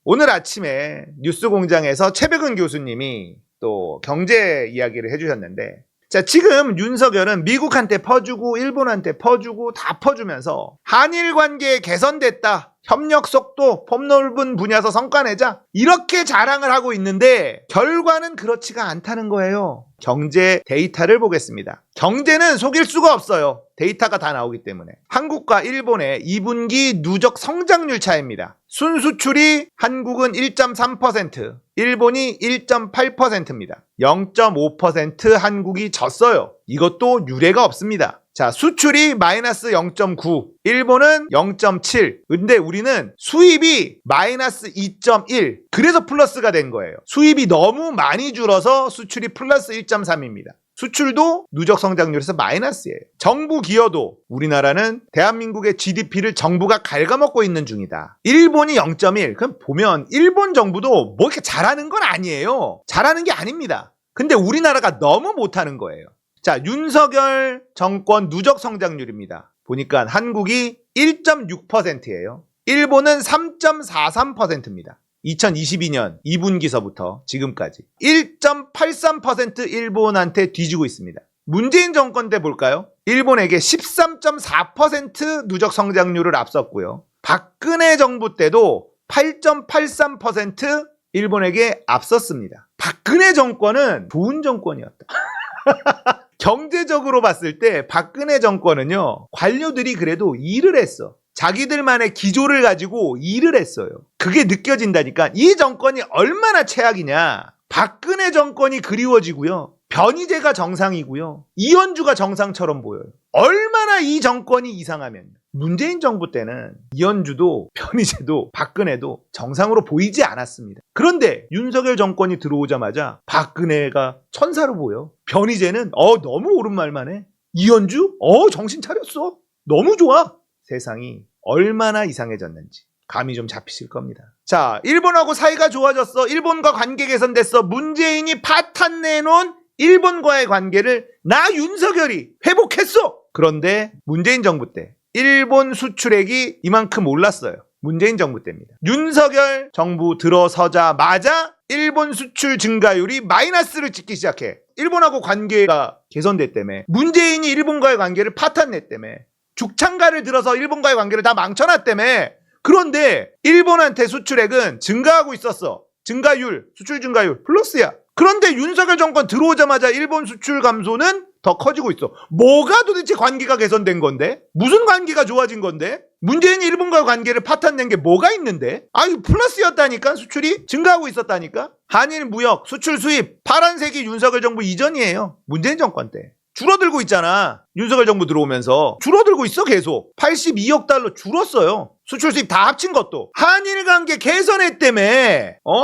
오늘 아침에 뉴스공장에서 최백은 교수님이 또 경제 이야기를 해주셨는데, 자, 지금 윤석열은 미국한테 퍼주고 일본한테 퍼주고 다 퍼주면서 한일 관계 개선됐다, 협력 속도, 폭넓은 분야에서 성과 내자, 이렇게 자랑을 하고 있는데 결과는 그렇지가 않다는 거예요. 경제 데이터를 보겠습니다. 경제는 속일 수가 없어요. 데이터가 다 나오기 때문에. 한국과 일본의 2분기 누적 성장률 차이입니다. 순수출이 한국은 1.3%, 일본이 1.8%입니다. 0.5% 한국이 졌어요. 이것도 유례가 없습니다. 자, 수출이 마이너스 0.9, 일본은 0.7. 근데 우리는 수입이 마이너스 2.1. 그래서 플러스가 된 거예요. 수입이 너무 많이 줄어서 수출이 플러스 1.3입니다. 수출도 누적 성장률에서 마이너스예요. 정부 기여도, 우리나라는 대한민국의 GDP를 정부가 갉아먹고 있는 중이다. 일본이 0.1. 그럼 보면 일본 정부도 뭐 이렇게 잘하는 건 아니에요. 잘하는 게 아닙니다. 근데 우리나라가 너무 못하는 거예요. 자, 윤석열 정권 누적 성장률입니다. 보니까 한국이 1.6%예요. 일본은 3.43%입니다. 2022년 2분기서부터 지금까지 1.83% 일본한테 뒤지고 있습니다. 문재인 정권 때 볼까요? 일본에게 13.4% 누적 성장률을 앞섰고요. 박근혜 정부 때도 8.83% 일본에게 앞섰습니다. 박근혜 정권은 좋은 정권이었다. 경제적으로 봤을 때 박근혜 정권은요, 관료들이 그래도 일을 했어. 자기들만의 기조를 가지고 일을 했어요. 그게 느껴진다니까. 이 정권이 얼마나 최악이냐. 박근혜 정권이 그리워지고요, 변희재가 정상이고요, 이현주가 정상처럼 보여요. 얼마나 이 정권이 이상하면. 문재인 정부 때는 이현주도 변희재도 박근혜도 정상으로 보이지 않았습니다. 그런데 윤석열 정권이 들어오자마자 박근혜가 천사로 보여. 변희재는 너무 옳은 말만 해. 이현주? 정신 차렸어. 너무 좋아. 세상이 얼마나 이상해졌는지 감이 좀 잡히실 겁니다. 자, 일본하고 사이가 좋아졌어. 일본과 관계 개선됐어. 문재인이 파탄 내놓은 일본과의 관계를 나 윤석열이 회복했어. 그런데 문재인 정부 때 일본 수출액이 이만큼 올랐어요. 문재인 정부 때입니다. 윤석열 정부 들어서자마자 일본 수출 증가율이 마이너스를 찍기 시작해. 일본하고 관계가 개선됐다며. 문재인이 일본과의 관계를 파탄냈다며. 죽창가를 들어서 일본과의 관계를 다 망쳐놨다며. 그런데 일본한테 수출액은 증가하고 있었어. 증가율, 수출 증가율 플러스야. 그런데 윤석열 정권 들어오자마자 일본 수출 감소는 더 커지고 있어. 뭐가 도대체 관계가 개선된 건데? 무슨 관계가 좋아진 건데? 문재인이 일본과의 관계를 파탄낸 게 뭐가 있는데? 플러스였다니까. 수출이 증가하고 있었다니까. 한일 무역, 수출 수입, 파란색이 윤석열 정부 이전이에요. 문재인 정권 때. 줄어들고 있잖아. 윤석열 정부 들어오면서 줄어들고 있어. 계속 82억 달러 줄었어요. 수출 수입 다 합친 것도. 한일 관계 개선했다며.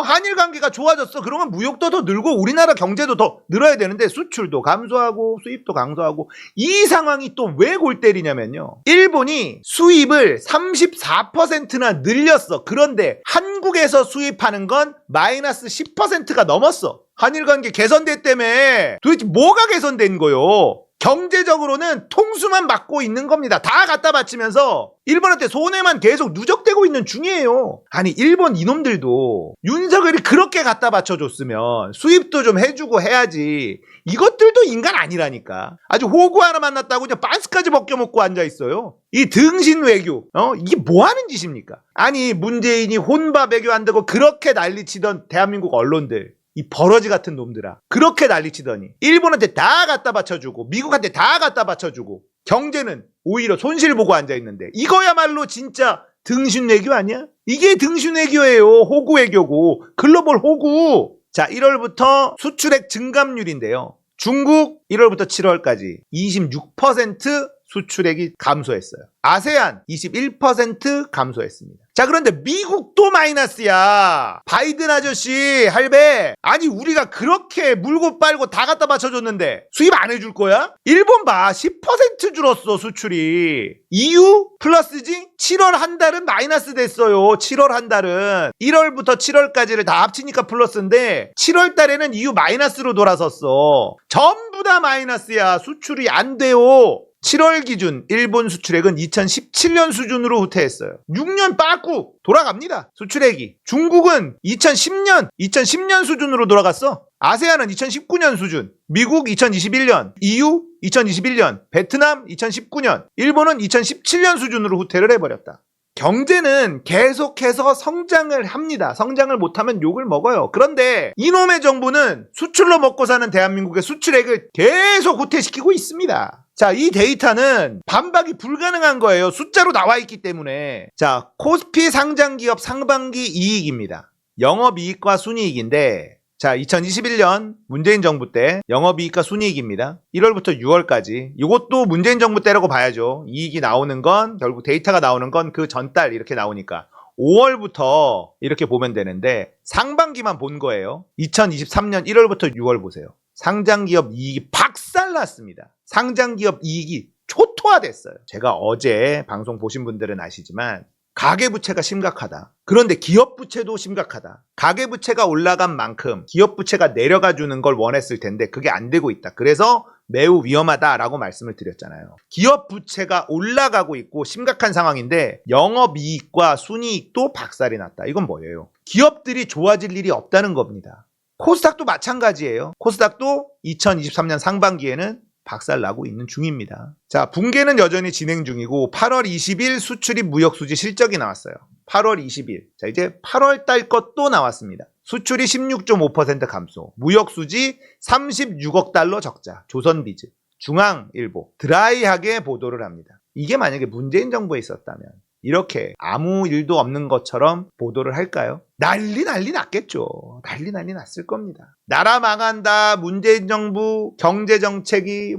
한일 관계가 좋아졌어. 그러면 무역도 더 늘고 우리나라 경제도 더 늘어야 되는데 수출도 감소하고 수입도 감소하고. 이 상황이 또 왜 골 때리냐면요, 일본이 수입을 34%나 늘렸어. 그런데 한국에서 수입하는 건 마이너스 10%가 넘었어. 한일 관계 개선됐다며. 도대체 뭐가 개선된 거요? 경제적으로는 통수만 맞고 있는 겁니다. 다 갖다 바치면서 일본한테 손해만 계속 누적되고 있는 중이에요. 아니, 일본 이놈들도 윤석열이 그렇게 갖다 바쳐줬으면 수입도 좀 해주고 해야지. 이것들도 인간 아니라니까. 아주 호구 하나 만났다고 그냥 빤스까지 벗겨먹고 앉아있어요. 이 등신 외교, 이게 뭐 하는 짓입니까? 아니, 문재인이 혼밥 외교 안 되고 그렇게 난리치던 대한민국 언론들, 이 버러지 같은 놈들아, 그렇게 난리치더니 일본한테 다 갖다 바쳐주고 미국한테 다 갖다 바쳐주고 경제는 오히려 손실 보고 앉아있는데, 이거야말로 진짜 등신 외교 아니야? 이게 등신 외교예요. 호구 외교고, 글로벌 호구. 자, 1월부터 수출액 증감률인데요, 중국 1월부터 7월까지 26% 수출액이 감소했어요. 아세안 21% 감소했습니다. 자, 그런데 미국도 마이너스야. 바이든 아저씨 할배, 아니 우리가 그렇게 물고 빨고 다 갖다 바쳐줬는데 수입 안 해줄 거야? 일본 봐, 10% 줄었어 수출이. EU 플러스지? 7월 한 달은 마이너스 됐어요. 7월 한 달은 1월부터 7월까지를 다 합치니까 플러스인데 7월 달에는 EU 마이너스로 돌아섰어. 전부 다 마이너스야. 수출이 안 돼요. 7월 기준 일본 수출액은 2017년 수준으로 후퇴했어요. 6년 빠꾸 돌아갑니다. 수출액이. 중국은 2010년 수준으로 돌아갔어. 아세안은 2019년 수준, 미국 2021년, EU 2021년, 베트남 2019년, 일본은 2017년 수준으로 후퇴를 해버렸다. 경제는 계속해서 성장을 합니다. 성장을 못하면 욕을 먹어요. 그런데 이놈의 정부는 수출로 먹고 사는 대한민국의 수출액을 계속 후퇴시키고 있습니다. 자, 이 데이터는 반박이 불가능한 거예요. 숫자로 나와 있기 때문에. 자, 코스피 상장기업 상반기 이익입니다. 영업이익과 순이익인데, 자, 2021년 문재인 정부 때 영업이익과 순이익입니다. 1월부터 6월까지. 이것도 문재인 정부 때라고 봐야죠. 이익이 나오는 건, 결국 데이터가 나오는 건 그 전달 이렇게 나오니까 5월부터 이렇게 보면 되는데 상반기만 본 거예요. 2023년 1월부터 6월 보세요. 상장기업 이익이 박살났습니다. 상장기업 이익이 초토화됐어요. 제가 어제 방송 보신 분들은 아시지만 가계부채가 심각하다. 그런데 기업부채도 심각하다. 가계부채가 올라간 만큼 기업부채가 내려가 주는 걸 원했을 텐데 그게 안 되고 있다. 그래서 매우 위험하다라고 말씀을 드렸잖아요. 기업부채가 올라가고 있고 심각한 상황인데 영업이익과 순이익도 박살이 났다. 이건 뭐예요? 기업들이 좋아질 일이 없다는 겁니다. 코스닥도 마찬가지예요. 코스닥도 2023년 상반기에는 박살나고 있는 중입니다. 자, 붕괴는 여전히 진행 중이고 8월 20일 수출입 무역수지 실적이 나왔어요. 8월 20일. 자, 이제 8월 달 것도 나왔습니다. 수출이 16.5% 감소, 무역수지 36억 달러 적자, 조선비즈, 중앙일보 드라이하게 보도를 합니다. 이게 만약에 문재인 정부에 있었다면 이렇게 아무 일도 없는 것처럼 보도를 할까요? 난리 났겠죠. 난리 났을 겁니다. 나라 망한다. 문재인 정부 경제정책이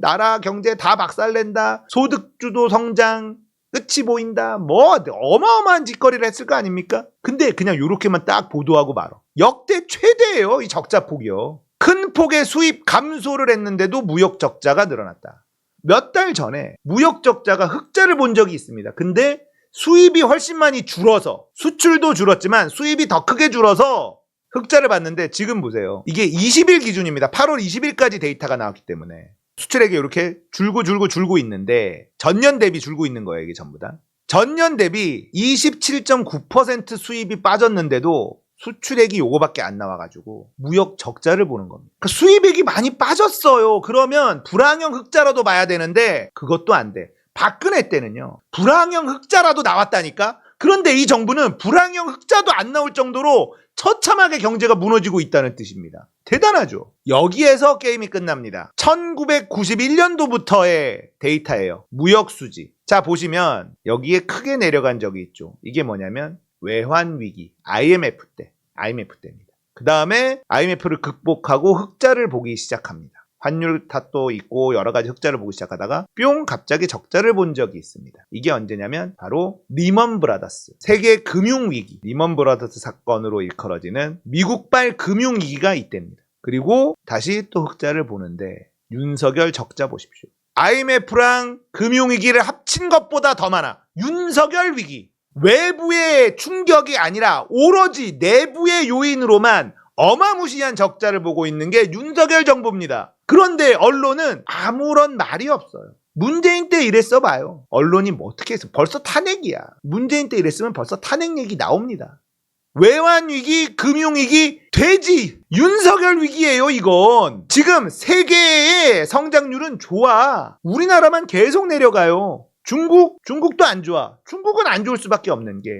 나라 경제 다 박살낸다. 소득주도 성장 끝이 보인다. 어마어마한 짓거리를 했을 거 아닙니까? 근데 그냥 이렇게만 딱 보도하고 말어. 역대 최대예요. 이 적자 폭이요. 큰 폭의 수입 감소를 했는데도 무역 적자가 늘어났다. 몇 달 전에 무역 적자가 흑자를 본 적이 있습니다. 근데 수입이 훨씬 많이 줄어서 수출도 줄었지만 수입이 더 크게 줄어서 흑자를 봤는데 지금 보세요. 이게 20일 기준입니다. 8월 20일까지 데이터가 나왔기 때문에 수출액이 이렇게 줄고 있는데 전년 대비 줄고 있는 거예요. 이게 전부 다. 전년 대비 27.9% 수입이 빠졌는데도 수출액이 요거밖에 안 나와가지고 무역 적자를 보는 겁니다. 그러니까 수입액이 많이 빠졌어요. 그러면 불황형 흑자라도 봐야 되는데 그것도 안 돼. 박근혜 때는요. 불황형 흑자라도 나왔다니까. 그런데 이 정부는 불황형 흑자도 안 나올 정도로 처참하게 경제가 무너지고 있다는 뜻입니다. 대단하죠. 여기에서 게임이 끝납니다. 1991년도부터의 데이터예요. 무역수지. 자, 보시면 여기에 크게 내려간 적이 있죠. 이게 뭐냐면 외환위기, IMF 때입니다. 그 다음에 IMF를 극복하고 흑자를 보기 시작합니다. 환율 탓도 있고 여러 가지 흑자를 보기 시작하다가 뿅 갑자기 적자를 본 적이 있습니다. 이게 언제냐면 바로 리먼 브라더스, 세계 금융위기, 리먼 브라더스 사건으로 일컬어지는 미국발 금융위기가 이때입니다. 그리고 다시 또 흑자를 보는데 윤석열 적자 보십시오. IMF랑 금융위기를 합친 것보다 더 많아. 윤석열 위기. 외부의 충격이 아니라 오로지 내부의 요인으로만 어마무시한 적자를 보고 있는 게 윤석열 정부입니다. 그런데 언론은 아무런 말이 없어요. 문재인 때 이랬어 봐요. 언론이 어떻게 했어? 벌써 탄핵이야. 문재인 때 이랬으면 벌써 탄핵 얘기 나옵니다. 외환위기, 금융위기, 돼지! 윤석열 위기예요, 이건. 지금 세계의 성장률은 좋아. 우리나라만 계속 내려가요. 중국도 안 좋아. 중국은 안 좋을 수밖에 없는 게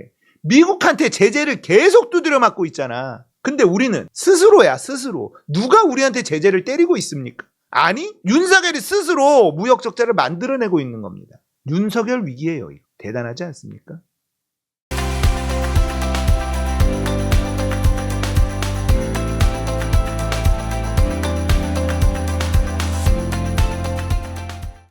미국한테 제재를 계속 두드려 맞고 있잖아. 근데 우리는 스스로야, 스스로. 누가 우리한테 제재를 때리고 있습니까? 아니, 윤석열이 스스로 무역 적자를 만들어내고 있는 겁니다. 윤석열 위기예요, 이거. 대단하지 않습니까?